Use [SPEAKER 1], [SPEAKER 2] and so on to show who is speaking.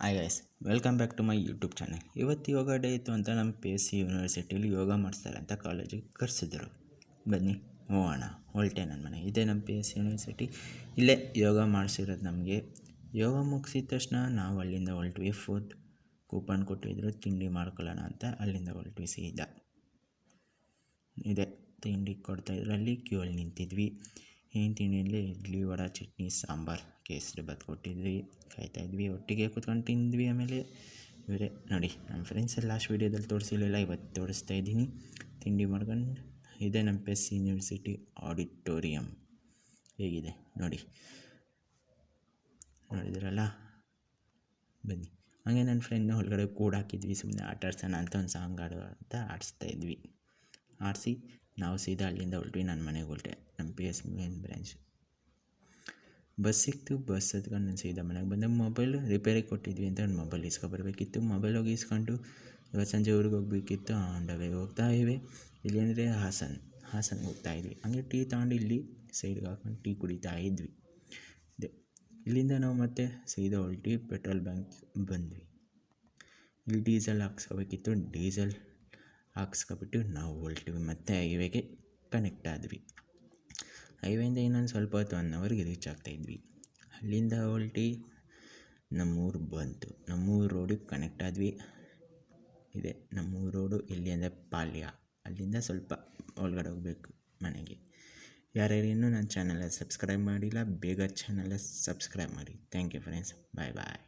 [SPEAKER 1] Hi guys, welcome back to my YouTube channel. ಇವತ್ತು yoga day ಇತ್ತು ಅಂತ ನಮ್ಮ ಪಿ ಎಸ್ ಸಿ ಯೂನಿವರ್ಸಿಟಿಯಲ್ಲಿ ಯೋಗ ಮಾಡಿಸ್ತಾರೆ ಅಂತ ಕಾಲೇಜಿಗೆ ಕರೆಸಿದ್ರು. ಬನ್ನಿ ಹೋಗೋಣ. ಹೊಲ್ಟೆ ನನ್ನ ಮನೆ. ಇದೇ ನಮ್ಮ ಪಿ ಎಸ್ ಸಿ ಯೂನಿವರ್ಸಿಟಿ. ಇಲ್ಲೇ ಯೋಗ ಮಾಡಿಸಿರೋದು ನಮಗೆ. ಯೋಗ ಮುಗಿಸಿದ ತಕ್ಷಣ ನಾವು ಅಲ್ಲಿಂದ ಹೊಲ್ಟ್ವಿ. ಫುಡ್ ಕೂಪನ್ ಕೊಟ್ಟಿದ್ರು, ತಿಂಡಿ ಮಾಡ್ಕೊಳ್ಳೋಣ ಅಂತ ಅಲ್ಲಿಂದ ಹೊಲ್ಟ್ವಿ ಸೀದಾ. ಇದೆ ತಿಂಡಿ ಕೊಡ್ತಾಯಿದ್ರು, ಅಲ್ಲಿ ಕ್ಯೂ ಅಲ್ಲಿ ನಿಂತಿದ್ವಿ. ಏನು ತಿಂಡಿಯಲ್ಲಿ ಇಡ್ಲಿ, ವಡೆ, ಚಟ್ನಿ, ಸಾಂಬಾರು, ಕೇಸರಿ ಬಾತ್ ಕೊಟ್ಟಿದ್ವಿ. ಕಾಯ್ತಾಯಿದ್ವಿ, ಒಟ್ಟಿಗೆ ಕೂತ್ಕೊಂಡು ತಿಂದ್ವಿ. ಆಮೇಲೆ ಇವರೇ ನೋಡಿ ನಮ್ಮ ಫ್ರೆಂಡ್ಸ್ ಎಲ್ಲ ಲಾಸ್ಟ್ ವೀಡಿಯೋದಲ್ಲಿ ತೋರಿಸಿರಲಿಲ್ಲ, ಇವತ್ತು ತೋರಿಸ್ತಾ ಇದ್ದೀನಿ. ತಿಂಡಿ ಮಾಡ್ಕೊಂಡು ಇದೆ ನಮ್ಮ P S C university auditorium. ಹೇಗಿದೆ ನೋಡಿ, ನೋಡಿದ್ರಲ್ಲ. ಬನ್ನಿ. ಹಾಗೆ ನನ್ನ ಫ್ರೆಂಡ್ನ ಹೊರಗಡೆ ಕೂಡ ಹಾಕಿದ್ವಿ, ಸುಮ್ಮನೆ ಆಟ ಆಡ್ಸೋಣ ಅಂತ. ಒಂದು ಸಾಂಗ್ ಆಡೋ ಅಂತ ಆಡಿಸ್ತಾಯಿದ್ವಿ. ಆಡಿಸಿ ನಾವು ಸೀದಾ ಅಲ್ಲಿಂದ ಹೊರಟ್ವಿ. ನನ್ನ ಮನೆಗೆ ಹೊರಟೆ. ನಮ್ಮ P S main branch bus ಸಿಕ್ತು. ಬಸ್ ಹತ್ಕೊಂಡು ನಾನು ಸೀದಾ ಮನೆಗೆ ಬಂದೆ. ಮೊಬೈಲ್ ರಿಪೇರಿಗೆ ಕೊಟ್ಟಿದ್ವಿ ಅಂತ ಒಂದು ಮೊಬೈಲ್ ಇಸ್ಕೊಬರ್ಬೇಕಿತ್ತು. ಮೊಬೈಲ್ ಹೋಗಿ ಇಸ್ಕೊಂಡು ಇವತ್ತು ಸಂಜೆ ಊರಿಗೆ ಹೋಗ್ಬೇಕಿತ್ತು. ಆನ್ ದ ವೇ ಹೋಗ್ತಾ ಇವೆ. ಇಲ್ಲಿ ಅಂದರೆ ಹಾಸನ್ಗೆ ಹೋಗ್ತಾಯಿದ್ವಿ. ಹಂಗೆ ಟೀ ತಗೊಂಡು ಇಲ್ಲಿ ಸೈಡ್ಗೆ ಹಾಕೊಂಡು ಟೀ ಕುಡಿತಾ ಇದ್ವಿ. ಇಲ್ಲಿಂದ ನಾವು ಮತ್ತೆ ಸೀದಾ ಹೊರಟಿ ಪೆಟ್ರೋಲ್ ಬ್ಯಾಂಕ್ ಬಂದ್ವಿ. ಇಲ್ಲಿ ಡೀಸೆಲ್ ಹಾಕ್ಸ್ಕೋಬೇಕಿತ್ತು. ಡೀಸೆಲ್ ಹಾಕ್ಸ್ಕೊಬಿಟ್ಟು ನಾವು ಹೊರಟಿವಿ. ಮತ್ತೆ ಹೈವೇಗೆ ಕನೆಕ್ಟ್ ಆದ್ವಿ. ಹೈವೇಯಿಂದ ಇನ್ನೊಂದು ಸ್ವಲ್ಪ ಹೊತ್ತು 1 ಅವರ್ಗೆ ರೀಚ್ ಆಗ್ತಾಯಿದ್ವಿ. ಅಲ್ಲಿಂದ ಹೊರಟಿ ನಮ್ಮೂರು ಬಂತು. ನಮ್ಮೂರು ರೋಡಿಗೆ ಕನೆಕ್ಟ್ ಆದ್ವಿ. ಇದೆ ನಮ್ಮೂರು ರೋಡು. ಎಲ್ಲಿ ಅಂದರೆ ಪಾಳ್ಯ. ಅಲ್ಲಿಂದ ಸ್ವಲ್ಪ ಒಳಗಡೆ ಹೋಗಬೇಕು ಮನೆಗೆ. ಯಾರ್ಯಾರು ಇನ್ನೂ ನನ್ನ ಚಾನಲ್ ಸಬ್ಸ್ಕ್ರೈಬ್ ಮಾಡಿಲ್ಲ, ಬೇಗ ಚಾನಲ್ ಸಬ್ಸ್ಕ್ರೈಬ್ ಮಾಡಿ. Thank you friends. Bye bye.